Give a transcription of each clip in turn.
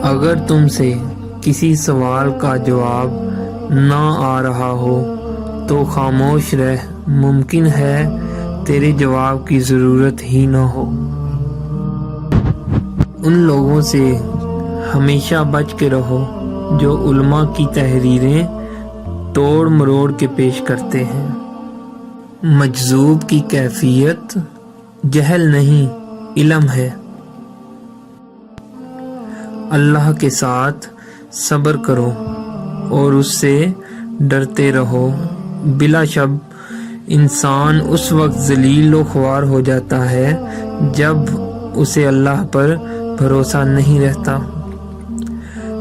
اگر تم سے کسی سوال کا جواب نہ آ رہا ہو تو خاموش رہ، ممکن ہے تیرے جواب کی ضرورت ہی نہ ہو۔ ان لوگوں سے ہمیشہ بچ کے رہو جو علماء کی تحریریں توڑ مروڑ کے پیش کرتے ہیں۔ مجذوب کی کیفیت جہل نہیں، علم ہے۔ اللہ کے ساتھ صبر کرو اور اس سے ڈرتے رہو۔ بلا شک انسان اس وقت ذلیل و خوار ہو جاتا ہے جب اسے اللہ پر بھروسہ نہیں رہتا۔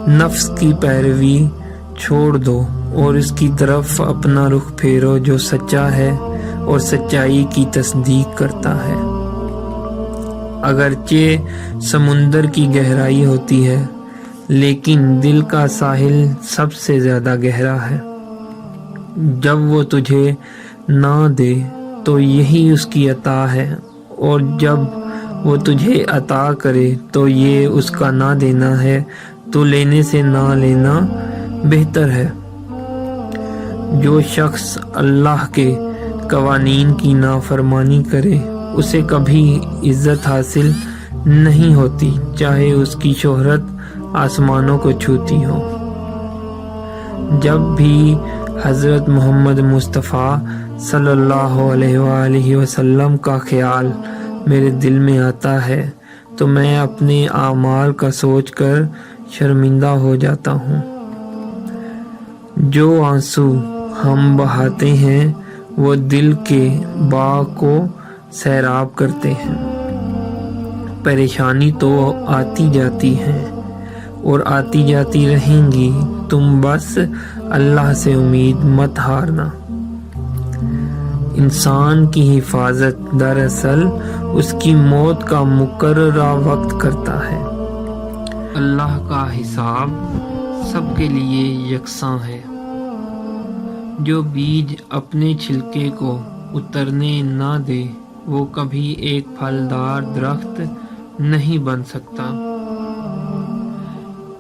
نفس کی پیروی چھوڑ دو اور اس کی طرف اپنا رخ پھیرو جو سچا ہے اور سچائی کی تصدیق کرتا ہے۔ اگرچہ سمندر کی گہرائی ہوتی ہے لیکن دل کا ساحل سب سے زیادہ گہرا ہے۔ جب وہ تجھے نہ دے تو یہی اس کی عطا ہے، اور جب وہ تجھے عطا کرے تو یہ اس کا نہ دینا ہے، تو لینے سے نہ لینا بہتر ہے۔ جو شخص اللہ کے قوانین کی نافرمانی کرے اسے کبھی عزت حاصل نہیں ہوتی، چاہے اس کی شہرت آسمانوں کو چھوتی ہو۔ جب بھی حضرت محمد مصطفیٰ صلی اللہ علیہ وآلہ وسلم کا خیال میرے دل میں آتا ہے تو میں اپنے اعمال کا سوچ کر شرمندہ ہو جاتا ہوں۔ جو آنسو ہم بہاتے ہیں وہ دل کے باغ کو سیراب کرتے ہیں۔ پریشانی تو آتی جاتی ہے اور آتی جاتی رہیں گی، تم بس اللہ سے امید مت ہارنا۔ انسان کی حفاظت دراصل اس کی موت کا مقررہ وقت کرتا ہے۔ اللہ کا حساب سب کے لیے یکساں ہے۔ جو بیج اپنے چھلکے کو اترنے نہ دے وہ کبھی ایک پھلدار درخت نہیں بن سکتا۔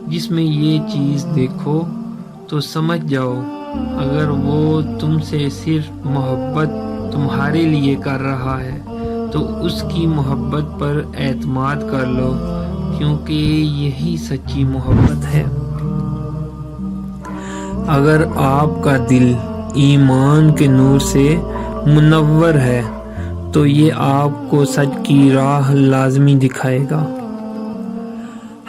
جس میں یہ چیز دیکھو تو سمجھ جاؤ اگر وہ تم سے صرف محبت تمہارے لیے کر رہا ہے تو اس کی محبت پر اعتماد کر لو، کیونکہ یہی سچی محبت ہے۔ اگر آپ کا دل ایمان کے نور سے منور ہے تو یہ آپ کو سچ کی راہ لازمی دکھائے گا۔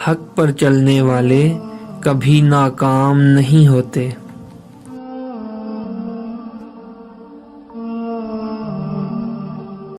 حق پر چلنے والے کبھی ناکام نہیں ہوتے۔